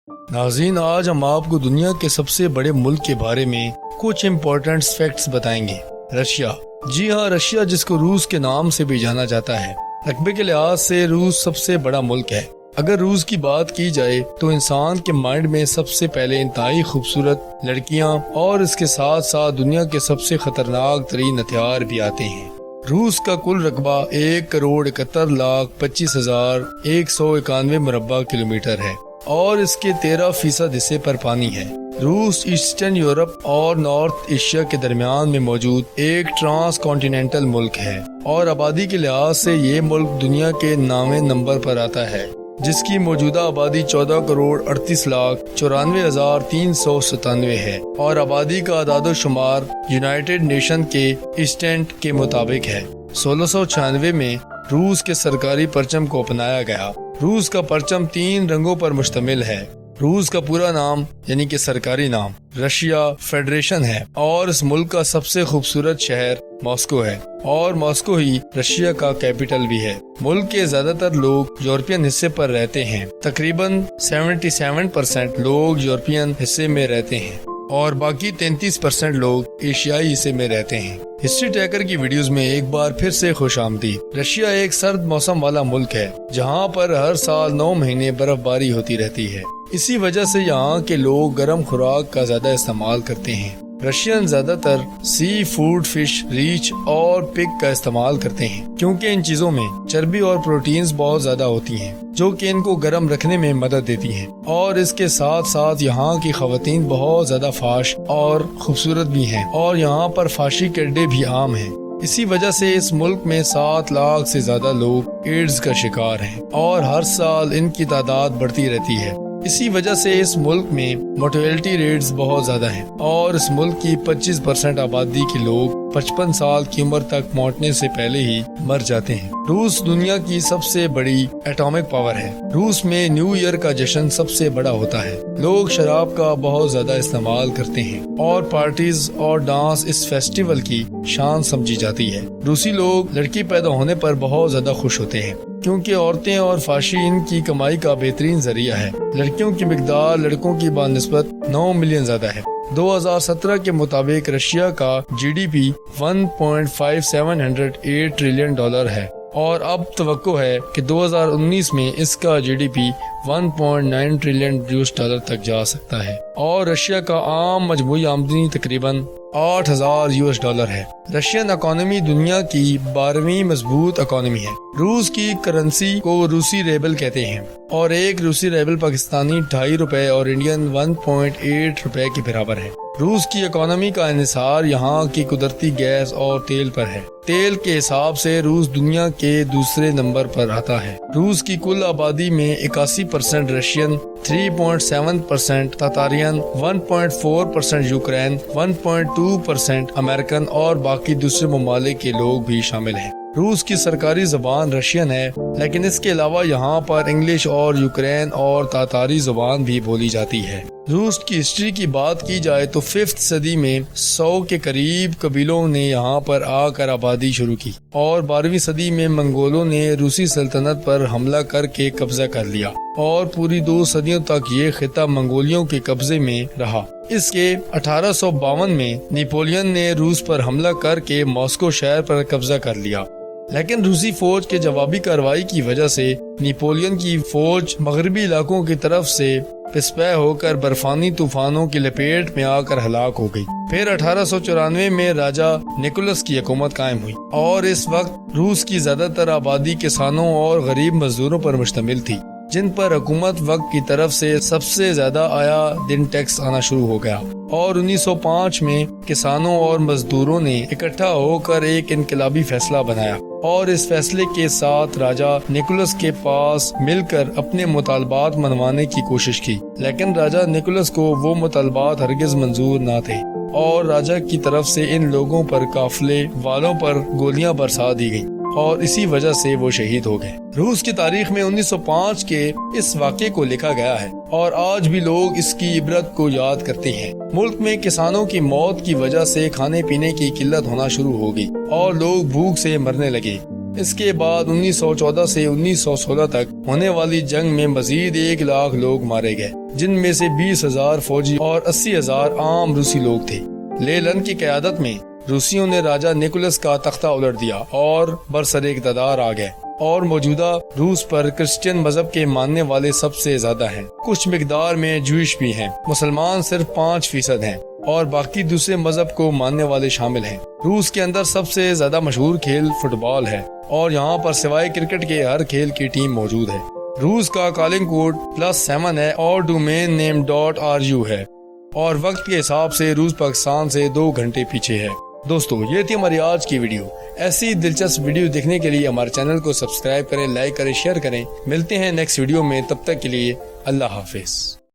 ناظرین، آج ہم آپ کو دنیا کے سب سے بڑے ملک کے بارے میں کچھ امپورٹنٹ فیکٹس بتائیں گے۔ رشیا، جی ہاں، رشیا جس کو روس کے نام سے بھی جانا جاتا ہے، رقبے کے لحاظ سے روس سب سے بڑا ملک ہے۔ اگر روس کی بات کی جائے تو انسان کے مائنڈ میں سب سے پہلے انتہائی خوبصورت لڑکیاں اور اس کے ساتھ ساتھ دنیا کے سب سے خطرناک ترین ہتھیار بھی آتے ہیں۔ روس کا کل رقبہ 1,71,25,191 مربع کلومیٹر ہے اور اس کے 13% حصے پر پانی ہے۔ روس ایسٹرن یورپ اور نارتھ ایشیا کے درمیان میں موجود ایک ٹرانس کانٹیننٹل ملک ہے اور آبادی کے لحاظ سے یہ ملک دنیا کے 9ویں نمبر پر آتا ہے، جس کی موجودہ آبادی 14,38,94,397 ہے اور آبادی کا اعداد و شمار یونائٹڈ نیشن کے اسٹینٹ کے مطابق ہے۔ 1696 میں روس کے سرکاری پرچم کو اپنایا گیا۔ روس کا پرچم 3 رنگوں پر مشتمل ہے۔ روس کا پورا نام یعنی کہ سرکاری نام رشیا فیڈریشن ہے اور اس ملک کا سب سے خوبصورت شہر ماسکو ہے اور ماسکو ہی رشیا کا کیپٹل بھی ہے۔ ملک کے زیادہ تر لوگ یورپین حصے پر رہتے ہیں، تقریباً 77% لوگ یورپین حصے میں رہتے ہیں اور باقی 33% لوگ ایشیائی حصے میں رہتے ہیں۔ ہسٹری ٹریکر کی ویڈیوز میں ایک بار پھر سے خوش آمدید۔ رشیا ایک سرد موسم والا ملک ہے جہاں پر ہر سال 9 مہینے برف باری ہوتی رہتی ہے۔ اسی وجہ سے یہاں کے لوگ گرم خوراک کا زیادہ استعمال کرتے ہیں۔ رشین زیادہ تر سی فوڈ، فش، ریچھ اور پگ کا استعمال کرتے ہیں کیونکہ ان چیزوں میں چربی اور پروٹینز بہت زیادہ ہوتی ہیں جو کہ ان کو گرم رکھنے میں مدد دیتی ہیں، اور اس کے ساتھ ساتھ یہاں کی خواتین بہت زیادہ فاش اور خوبصورت بھی ہیں اور یہاں پر فاشی کے اڈے بھی عام ہیں۔ اسی وجہ سے اس ملک میں 7 لاکھ سے زیادہ لوگ ایڈز کا شکار ہیں اور ہر سال ان کی تعداد بڑھتی رہتی ہے۔ اسی وجہ سے اس ملک میں موٹیلٹی ریٹس بہت زیادہ ہیں اور اس ملک کی 25% آبادی کے لوگ 55 سال کی عمر تک موتنے سے پہلے ہی مر جاتے ہیں۔ روس دنیا کی سب سے بڑی ایٹامک پاور ہے۔ روس میں نیو ایئر کا جشن سب سے بڑا ہوتا ہے۔ لوگ شراب کا بہت زیادہ استعمال کرتے ہیں اور پارٹیز اور ڈانس اس فیسٹیول کی شان سمجھی جاتی ہے۔ روسی لوگ لڑکی پیدا ہونے پر بہت زیادہ خوش ہوتے ہیں کیونکہ عورتیں اور فاشی ان کی کمائی کا بہترین ذریعہ ہے۔ لڑکیوں کی مقدار لڑکوں کی بنسبت 9 ملین زیادہ ہے۔ 2017 کے مطابق رشیا کا GDP $1.5708 ٹریلین ہے اور اب توقع ہے کہ 2019 میں اس کا GDP $1.9 ٹریلین تک جا سکتا ہے اور رشیا کا عام مجموعی آمدنی تقریباً $8,000 ہے۔ رشین اکانومی دنیا کی 12ویں مضبوط اکانومی ہے۔ روس کی کرنسی کو روسی ریبل کہتے ہیں اور ایک روسی ریبل پاکستانی 2.5 روپے اور انڈین 1.8 روپے کے برابر ہے۔ روس کی اکانومی کا انحصار یہاں کی قدرتی گیس اور تیل پر ہے۔ تیل کے حساب سے روس دنیا کے دوسرے نمبر پر آتا ہے۔ روس کی کل آبادی میں 81% رشین، 3.7% تاتارین، 1.4% یوکرین، 1.2% امریکن اور باقی دوسرے ممالک کے لوگ بھی شامل ہیں۔ روس کی سرکاری زبان رشین ہے لیکن اس کے علاوہ یہاں پر انگلش اور یوکرین اور تاتاری زبان بھی بولی جاتی ہے۔ روس کی ہسٹری کی بات کی جائے تو 5 صدی میں 100 کے قریب قبیلوں نے یہاں پر آ کر آبادی شروع کی اور 12ویں صدی میں منگولوں نے روسی سلطنت پر حملہ کر کے قبضہ کر لیا اور پوری 2 صدیوں تک یہ خطہ منگولیوں کے قبضے میں رہا۔ اس کے 1852 میں نیپولین نے روس پر حملہ کر کے ماسکو شہر پر قبضہ کر لیا، لیکن روسی فوج کے جوابی کارروائی کی وجہ سے نیپولین کی فوج مغربی علاقوں کی طرف سے پسپے ہو کر برفانی طوفانوں کی لپیٹ میں آ کر ہلاک ہو گئی۔ پھر 1894 میں راجا نیکولس کی حکومت قائم ہوئی اور اس وقت روس کی زیادہ تر آبادی کسانوں اور غریب مزدوروں پر مشتمل تھی، جن پر حکومت وقت کی طرف سے سب سے زیادہ آیا دن ٹیکس آنا شروع ہو گیا اور 1905 میں کسانوں اور مزدوروں نے اکٹھا ہو کر ایک انقلابی فیصلہ بنایا اور اس فیصلے کے ساتھ راجا نیکولس کے پاس مل کر اپنے مطالبات منوانے کی کوشش کی، لیکن راجا نیکولس کو وہ مطالبات ہرگز منظور نہ تھے اور راجا کی طرف سے ان لوگوں پر قافلے والوں پر گولیاں برسا دی گئیں اور اسی وجہ سے وہ شہید ہو گئے۔ روس کی تاریخ میں 1905 کے اس واقعے کو لکھا گیا ہے اور آج بھی لوگ اس کی عبرت کو یاد کرتے ہیں۔ ملک میں کسانوں کی موت کی وجہ سے کھانے پینے کی قلت ہونا شروع ہو گئی اور لوگ بھوک سے مرنے لگے۔ اس کے بعد 1914 سے 1916 تک ہونے والی جنگ میں مزید 1 لاکھ لوگ مارے گئے۔ جن میں سے 20,000 فوجی اور 80,000 عام روسی لوگ تھے۔ لیلن کی قیادت میں روسیوں نے راجہ نیکولس کا تختہ الٹ دیا اور برسر اقتدار آ گئے، اور موجودہ روس پر کرسچین مذہب کے ماننے والے سب سے زیادہ ہیں۔ کچھ مقدار میں جوئش بھی ہیں، مسلمان صرف 5% ہیں، اور باقی دوسرے مذہب کو ماننے والے شامل ہیں۔ روس کے اندر سب سے زیادہ مشہور کھیل فٹ بال ہے، اور یہاں پر سوائے کرکٹ کے ہر کھیل کی ٹیم موجود ہے۔ روس کا کالنگ کوڈ +7 ہے اور ڈومین نیم .ru ہے، اور وقت کے حساب سے روس پاکستان سے 2 گھنٹے پیچھے ہے۔ دوستو، یہ تھی ہماری آج کی ویڈیو۔ ایسی دلچسپ ویڈیو دیکھنے کے لیے ہمارے چینل کو سبسکرائب کریں، لائک کریں، شیئر کریں۔ ملتے ہیں نیکسٹ ویڈیو میں، تب تک کے لیے اللہ حافظ۔